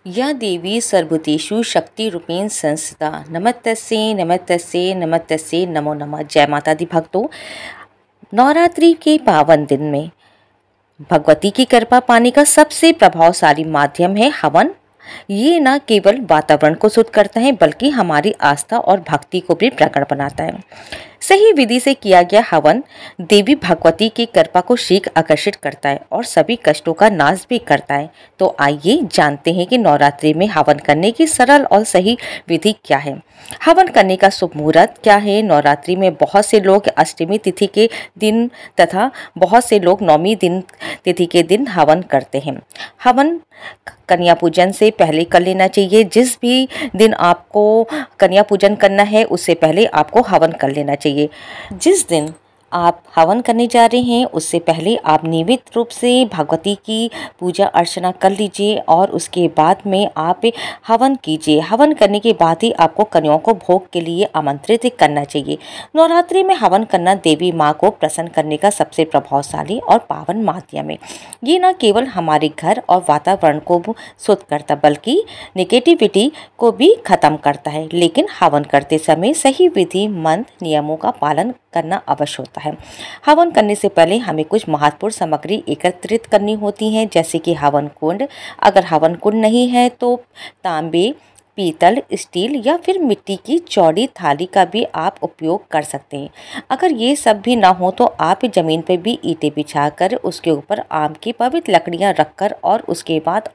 या देवी सर्वभूतेषु शक्तिरूपेण संस्थिता नमस्तस्यै नमस्तस्यै नमस्तस्यै नमो नमः। जय माता दी भक्तों, नवरात्रि के पावन दिन में भगवती की कृपा पाने का सबसे प्रभावशाली माध्यम है हवन। ये न केवल वातावरण को शुद्ध करता है बल्कि हमारी आस्था और भक्ति को भी प्रकट बनाता है। सही विधि से किया गया हवन देवी भगवती की कृपा को शीघ्र आकर्षित करता है और सभी कष्टों का नाश भी करता है। तो आइए जानते हैं कि नवरात्रि में हवन करने की सरल और सही विधि क्या है। हवन करने का शुभ मुहूर्त क्या है। नवरात्रि में बहुत से लोग अष्टमी तिथि के दिन तथा बहुत से लोग नवमी दिन तिथि के दिन हवन करते हैं। हवन कन्या पूजन से पहले कर लेना चाहिए। जिस भी दिन आपको कन्या पूजन करना है उससे पहले आपको हवन कर लेना चाहिए। जिस दिन आप हवन करने जा रहे हैं उससे पहले आप नियमित रूप से भगवती की पूजा अर्चना कर लीजिए और उसके बाद में आप हवन कीजिए। हवन करने के बाद ही आपको कन्याओं को भोग के लिए आमंत्रित करना चाहिए। नवरात्रि में हवन करना देवी माँ को प्रसन्न करने का सबसे प्रभावशाली और पावन माध्यम है। ये न केवल हमारे घर और वातावरण को शुद्ध करता बल्कि नेगेटिविटी को भी खत्म करता है। लेकिन हवन करते समय सही विधि मंत्र नियमों का पालन करना अवश्य होता है। हवन करने से पहले हमें कुछ महत्वपूर्ण सामग्री एकत्रित करनी होती है, जैसे कि हवन कुंड। अगर हवन कुंड नहीं है तो तांबे, पीतल, स्टील या फिर मिट्टी की चौड़ी थाली का भी आप उपयोग कर सकते हैं। अगर ये सब भी ना हो तो आप ज़मीन पर भी ईंटें बिछाकर उसके ऊपर आम की पवित्र लकड़ियां रखकर और उसके बाद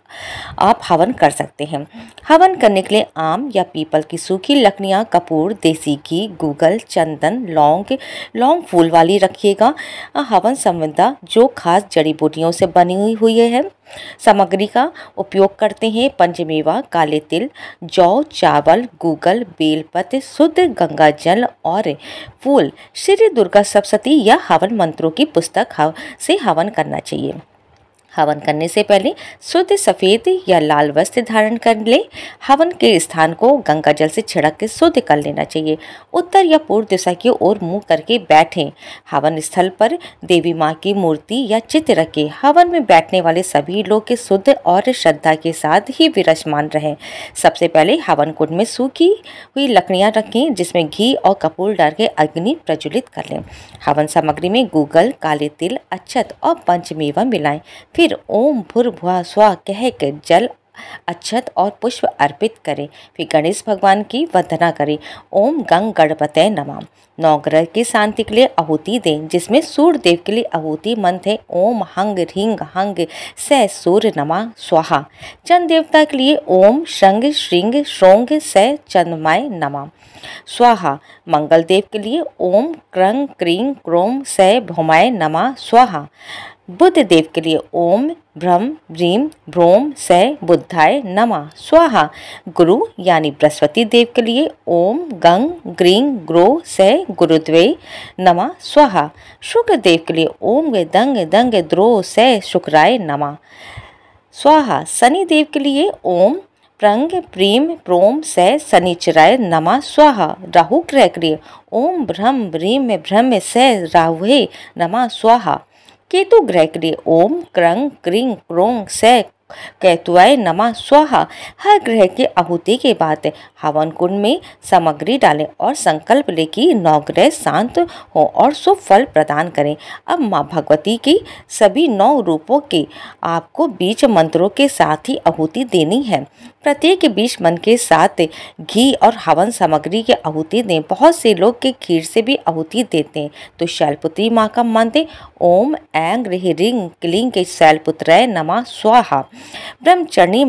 आप हवन कर सकते हैं। हवन करने के लिए आम या पीपल की सूखी लकड़ियां, कपूर, देसी घी, गूगल, चंदन, लौंग फूल वाली रखिएगा। हवन संविदा जो खास जड़ी बूटियों से बनी हुई है। सामग्री का उपयोग करते हैं पंचमेवा, काले तिल, जौ, चावल, गूगल, बेलपत्र, शुद्ध गंगा जल और फूल। श्री दुर्गा सप्तशती या हवन मंत्रों की पुस्तक से हवन करना चाहिए। हवन करने से पहले शुद्ध सफ़ेद या लाल वस्त्र धारण कर ले। हवन के स्थान को गंगा जल से छिड़क के शुद्ध कर लेना चाहिए। उत्तर या पूर्व दिशा की ओर मुंह करके बैठें। हवन स्थल पर देवी माँ की मूर्ति या चित्र रखें। हवन में बैठने वाले सभी लोग के शुद्ध और श्रद्धा के साथ ही विराजमान रहें। सबसे पहले हवन कुंड में सूखी हुई लकड़ियाँ रखें जिसमें घी और कपूर डाल के अग्नि प्रज्वलित कर लें। हवन सामग्री में गूगल, काले तिल, अक्षत और पंचमेवा मिलाएं। फिर ओम भूर्भुवः स्वः कहकर जल, अक्षत और पुष्प अर्पित करें। फिर गणेश भगवान की वंदना करें। ओम गंग गणपतये नमः। नवग्रह की शांति के लिए आहुति दें, जिसमें सूर्य देव के लिए आहुति मंत्र है ओम हंग ह्रींग हंग स सूर्य नमः स्वाहा। चंद्र देवता के लिए ओम शंग श्रृंग श्रोंग स चंद्रमाय नमः स्वाहा। मंगल देव के लिए ओम क्रंग क्रीं क्रोम स भौमाय नमः स्वाहा। बुध देव के लिए ओम भ्रम भ्रीम भ्रोम स बुद्धाय नमः स्वाहा। गुरु यानी बृहस्पति देव के लिए ओम गंग ग्रीं ग्रो स गुरुद्वे नमः स्वाहा। शुक्र देव के लिए ओम दंग दंग द्रो स शुक्राय नमः स्वाहा। शनि देव के लिए ओम प्रंग प्रीम प्रोम स शनिचराय नमः स्वाहा। राहु ग्रह के लिए ओम भ्रम भ्रीम भ्रम स राहुवे नमः स्वाहा। केतु ग्रह के लिए ओम क्रंग क्रीं क्रों स कैतुआय नमः स्वाहा। हर ग्रह के आहुति के बाद हवन कुंड में सामग्री डालें और संकल्प ले कि नवग्रह शांत हो और शुभ फल प्रदान करें। अब माँ भगवती की सभी 9 रूपों के आपको बीज मंत्रों के साथ ही आहुति देनी है। प्रत्येक बीज मंत्र के साथ घी और हवन सामग्री की आहुति दें। बहुत से लोग के खीर से भी आहुति देते हैं। तो शैलपुत्री माँ का मंत्र ओम ऐं ह्रीं क्लीं के शैलपुत्राय नमः स्वाहा। ब्रह्मचर्णी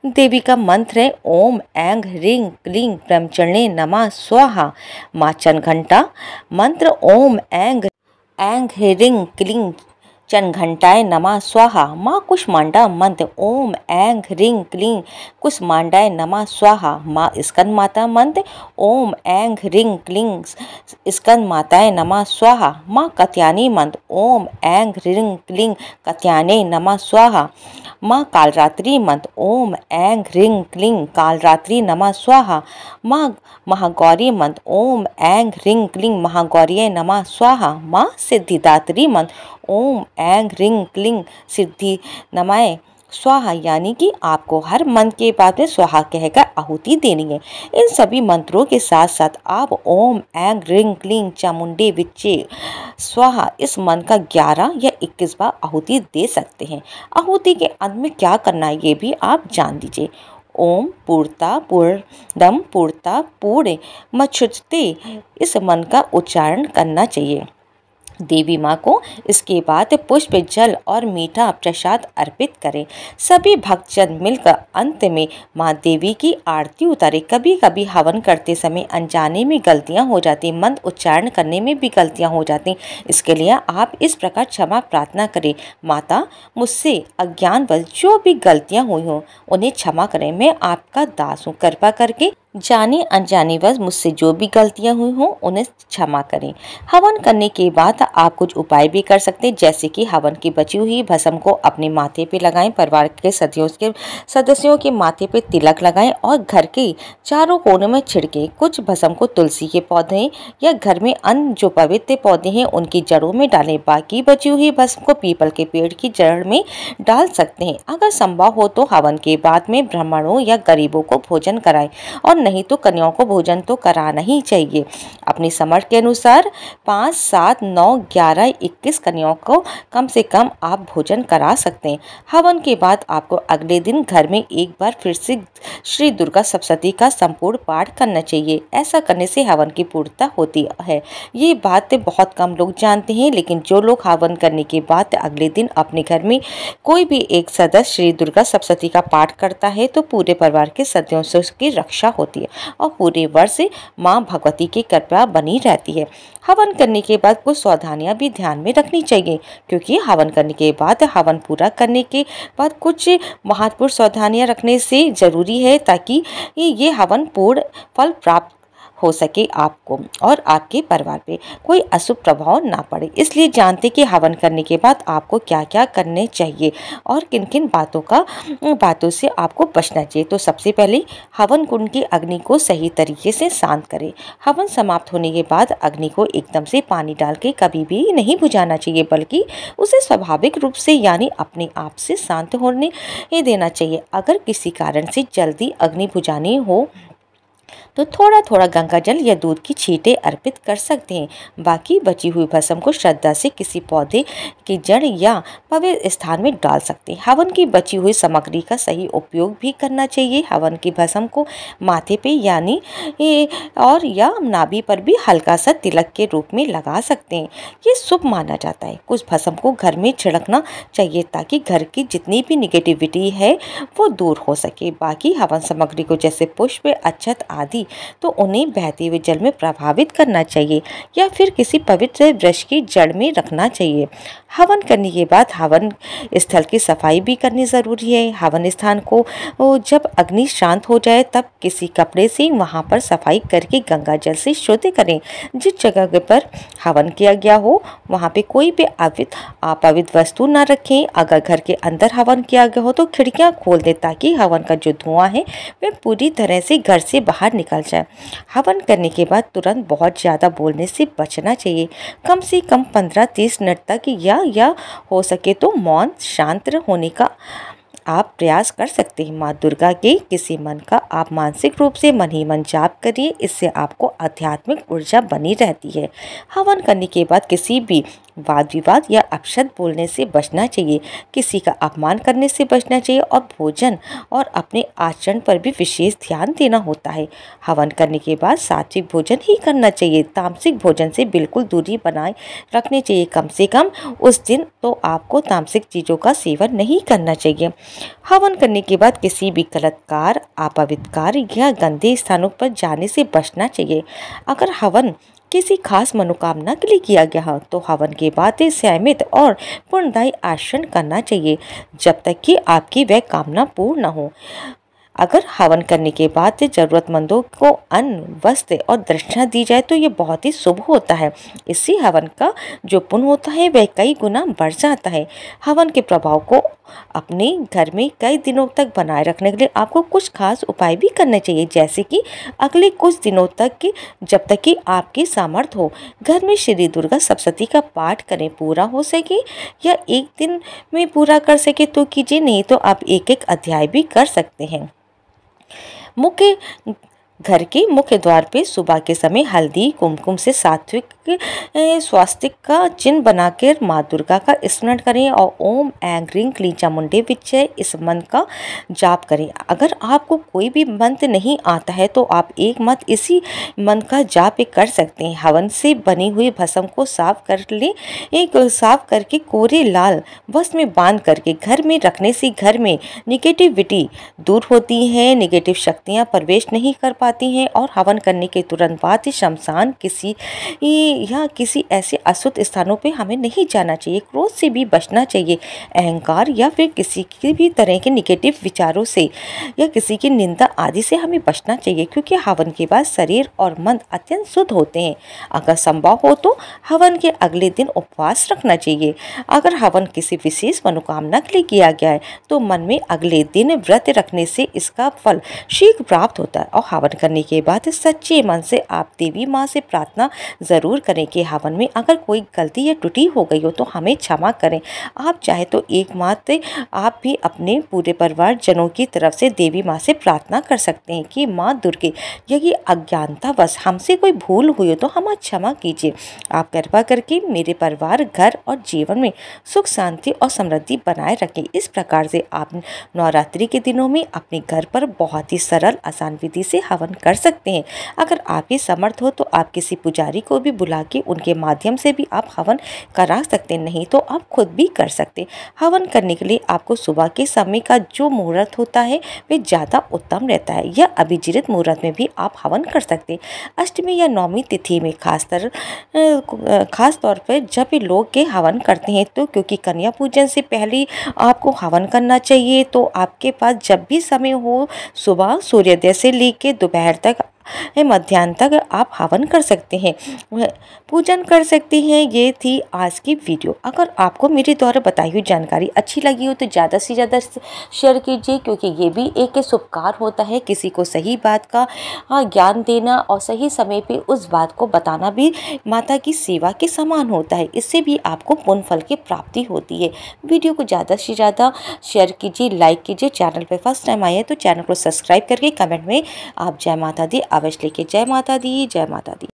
देवी का मंत्र है ओम ऐं ह्रीं क्लीं ब्रह्मचर्णे नमः स्वाहा। माँ चंद्रघंटा मंत्र ओम ऐं ह्रीं क्लीं चंद्रघंटाय नमः स्वाहा। माँ कुष्मांडा मंत्र ओम ऐं ह्रीं क्लीं कुष्मांडाय नमः स्वाहा। माँ स्कंद माता मंत्र ओम ऐं ह्रीं क्लीं स्कंद माताय नमः स्वाहा। माँ कात्यायनी मंत्र ओम ऐं ह्रीं क्लीं कात्यायने नमः स्वाहा। माँ कालरात्रि मंत्र ओम ऐं ह्रीं क्लीं कालरात्रि नमः स्वाहा। माँ महागौरी मंत्र ओम ऐं ह्रीं क्लीं महागौर्यै नमः स्वाहा। माँ सिद्धिदात्री मंत्र ओम ऐं ह्रीं क्लीं सिद्धि नमाय स्वाहा यानी कि आपको हर मंत्र के बाद में स्वाहा कहकर आहुति देनी है। इन सभी मंत्रों के साथ साथ आप ओम ऐं ह्रीं क्लीं चामुंडे विच्चे स्वाहा इस मंत्र का 11 या 21 बार आहुति दे सकते हैं। आहुति के अंत में क्या करना है ये भी आप जान लीजिए। ओम पूर्ता पूर्णम पूर्ता पूर्ण मच्छुते इस मंत्र का उच्चारण करना चाहिए देवी माँ को। इसके बाद पुष्प जल और मीठा प्रसाद अर्पित करें। सभी भक्तजन मिलकर अंत में माँ देवी की आरती उतारे। कभी कभी हवन करते समय अनजाने में गलतियाँ हो जाती, मंत्र उच्चारण करने में भी गलतियाँ हो जाती। इसके लिए आप इस प्रकार क्षमा प्रार्थना करें, माता मुझसे अज्ञानवश जो भी गलतियाँ हुई हों उन्हें क्षमा करें। मैं आपका दास हूँ, कृपा करके जाने अनजाने वश मुझसे जो भी गलतियां हुई हों उन्हें क्षमा करें। हवन करने के बाद आप कुछ उपाय भी कर सकते हैं, जैसे कि हवन की बची हुई भस्म को अपने माथे पे लगाएं, परिवार के सदस्यों के माथे पे तिलक लगाएं और घर के चारों कोनों में छिड़कें। कुछ भस्म को तुलसी के पौधे या घर में अन्य जो पवित्र पौधे हैं उनकी जड़ों में डालें। बाकी बची हुई भस्म को पीपल के पेड़ की जड़ में डाल सकते हैं। अगर संभव हो तो हवन के बाद में ब्राह्मणों या गरीबों को भोजन कराएं और नहीं तो कन्याओं को भोजन तो कराना ही चाहिए। अपनी समझ के अनुसार 5, 7, 9, 11, 21 कन्याओं को कम से कम आप भोजन करा सकते हैं। हवन के बाद आपको अगले दिन घर में एक बार फिर से श्री दुर्गा सप्तशती का संपूर्ण पाठ करना चाहिए। ऐसा करने से हवन की पूर्णता होती है। ये बात बहुत कम लोग जानते हैं, लेकिन जो लोग हवन करने के बाद अगले दिन अपने घर में कोई भी एक सदस्य श्री दुर्गा सप्तशती का पाठ करता है तो पूरे परिवार के सदस्यों की रक्षा होती है और पूरे वर्ष मां भगवती की कृपा बनी रहती है। हवन करने के बाद कुछ सावधानियां भी ध्यान में रखनी चाहिए, क्योंकि हवन करने के बाद हवन पूरा करने के बाद कुछ महत्वपूर्ण सावधानियां रखने से जरूरी है, ताकि ये हवन पूर्ण फल प्राप्त हो सके आपको और आपके परिवार पे कोई अशुभ प्रभाव ना पड़े। इसलिए जानते कि हवन करने के बाद आपको क्या क्या करने चाहिए और किन किन बातों से आपको बचना चाहिए। तो सबसे पहले हवन कुंड की अग्नि को सही तरीके से शांत करें। हवन समाप्त होने के बाद अग्नि को एकदम से पानी डाल के कभी भी नहीं बुझाना चाहिए, बल्कि उसे स्वाभाविक रूप से यानी अपने आप से शांत होने देना चाहिए। अगर किसी कारण से जल्दी अग्नि बुझानी हो तो थोड़ा थोड़ा गंगा जल या दूध की छींटे अर्पित कर सकते हैं। बाकी बची हुई भस्म को श्रद्धा से किसी पौधे की जड़ या पवित्र स्थान में डाल सकते हैं। हवन की बची हुई सामग्री का सही उपयोग भी करना चाहिए। हवन की भस्म को माथे पे यानी और या नाभि पर भी हल्का सा तिलक के रूप में लगा सकते हैं। ये शुभ माना जाता है। कुछ भस्म को घर में छिड़कना चाहिए ताकि घर की जितनी भी निगेटिविटी है वो दूर हो सके। बाकी हवन सामग्री को जैसे पुष्प, अक्षत आदि तो उन्हें बहते हुए जल में प्रभावित करना चाहिए या फिर किसी पवित्र वृक्ष की जड़ में रखना चाहिए। हवन करने के बाद हवन स्थल की सफाई भी करनी जरूरी है। हवन स्थान को जब अग्नि शांत हो जाए तब किसी कपड़े से वहां पर सफाई करके गंगा जल से शुद्ध करें। जिस जगह पर हवन किया गया हो वहां पे कोई भी अपवित्र वस्तु न रखें। अगर घर के अंदर हवन किया गया हो तो खिड़कियां खोल दें ताकि हवन का जो धुआं है वह पूरी तरह से घर से बाहर निकल जाए। हवन करने के बाद तुरंत बहुत ज़्यादा बोलने से बचना चाहिए। कम से कम 15-30 मिनट तक या हो सके तो मौन शांत होने का आप प्रयास कर सकते हैं। माँ दुर्गा के किसी मन का आप मानसिक रूप से मन ही मन जाप करिए, इससे आपको आध्यात्मिक ऊर्जा बनी रहती है। हवन करने के बाद किसी भी वाद विवाद या अपशब्द बोलने से बचना चाहिए, किसी का अपमान करने से बचना चाहिए और भोजन और अपने आचरण पर भी विशेष ध्यान देना होता है। हवन करने के बाद सात्विक भोजन ही करना चाहिए। तामसिक भोजन से बिल्कुल दूरी बनाए रखनी चाहिए। कम से कम उस दिन तो आपको तामसिक चीज़ों का सेवन नहीं करना चाहिए। हवन करने के बाद किसी भी गलत अपवित्र कार्य या गंदे स्थानों पर जाने से बचना चाहिए। अगर हवन किसी खास मनोकामना के लिए किया गया हो तो हवन के बाद संयमित और पूर्णदायी आचरण करना चाहिए जब तक कि आपकी वह कामना पूर्ण न हो। अगर हवन करने के बाद जरूरतमंदों को अन्न, वस्त्र और दक्षिणा दी जाए तो ये बहुत ही शुभ होता है। इससे हवन का जो पुण्य होता है वह कई गुना बढ़ जाता है। हवन के प्रभाव को अपने घर में कई दिनों तक बनाए रखने के लिए आपको कुछ खास उपाय भी करने चाहिए, जैसे कि अगले कुछ दिनों तक कि जब तक कि आपकी सामर्थ्य हो घर में श्री दुर्गा सप्तशती का पाठ करें। पूरा हो सके या एक दिन में पूरा कर सके तो कीजिए, नहीं तो आप एक एक अध्याय भी कर सकते हैं। मुख्य घर के मुख्य द्वार पे सुबह के समय हल्दी कुमकुम से सात्विक स्वास्तिक का चिन्ह बनाकर माँ दुर्गा का स्मरण करें और ओम ऐं ह्रीं क्लीं चामुंडे विच्चे इस मंत्र का जाप करें। अगर आपको कोई भी मंत्र नहीं आता है तो आप एक मंत्र इसी मंत्र का जाप कर सकते हैं। हवन से बनी हुई भस्म को साफ कर लें, साफ करके कोरे लाल वस्त्र में बांध करके घर में रखने से घर में निगेटिविटी दूर होती है, निगेटिव शक्तियाँ प्रवेश नहीं कर पाती हैं और हवन करने के तुरंत बाद ही शमशान किसी ऐसे अशुद्ध स्थानों पे हमें नहीं जाना चाहिए। क्रोध से भी बचना चाहिए, अहंकार या फिर किसी की भी तरह के निगेटिव विचारों से या किसी की निंदा आदि से हमें बचना चाहिए, क्योंकि हवन के बाद शरीर और मन अत्यंत शुद्ध होते हैं। अगर संभव हो तो हवन के अगले दिन उपवास रखना चाहिए। अगर हवन किसी विशेष मनोकामना के लिए किया गया है तो मन में अगले दिन व्रत रखने से इसका फल शीघ्र प्राप्त होता है। और हवन करने के बाद सच्चे मन से आप देवी माँ से प्रार्थना ज़रूर करें कि हवन में अगर कोई गलती या त्रुटि हो गई हो तो हमें क्षमा करें। आप चाहे तो एकमात्र आप भी अपने पूरे परिवार जनों की तरफ से देवी माँ से प्रार्थना कर सकते हैं कि माँ दुर्गे यदि अज्ञानतावश हमसे कोई भूल हुई हो तो हमें क्षमा कीजिए। आप कृपा करके मेरे परिवार घर और जीवन में सुख शांति और समृद्धि बनाए रखें। इस प्रकार से आप नवरात्रि के दिनों में अपने घर पर बहुत ही सरल आसान विधि से हवन कर सकते हैं। अगर आपके समर्थ हो तो आप किसी पुजारी को भी बुला के उनके माध्यम से भी आप हवन करा सकते हैं, नहीं तो आप खुद भी कर सकते। हवन करने के लिए आपको सुबह के समय का जो मुहूर्त होता है वे ज़्यादा उत्तम रहता है, या अभिजीत मुहूर्त में भी आप हवन कर सकते हैं। अष्टमी या नौमी तिथि में खास तौर पर जब लोग के हवन करते हैं तो क्योंकि कन्या पूजन से पहले आपको हवन करना चाहिए, तो आपके पास जब भी समय हो सुबह सूर्योदय से लेकर दोपहर तक मध्याह्न तक आप हवन कर सकते हैं, पूजन कर सकते हैं। ये थी आज की वीडियो। अगर आपको मेरे द्वारा बताई हुई जानकारी अच्छी लगी हो तो ज़्यादा से ज़्यादा शेयर कीजिए, क्योंकि ये भी एक शुभकार होता है। किसी को सही बात का ज्ञान देना और सही समय पे उस बात को बताना भी माता की सेवा के समान होता है। इससे भी आपको पुण्य फल की प्राप्ति होती है। वीडियो को ज़्यादा से ज़्यादा शेयर कीजिए, लाइक कीजिए। चैनल पर फर्स्ट टाइम आए हैं तो चैनल को सब्सक्राइब करके कमेंट में आप जय माता दी अवश्य लिखिए। जय माता दी, जय माता दी।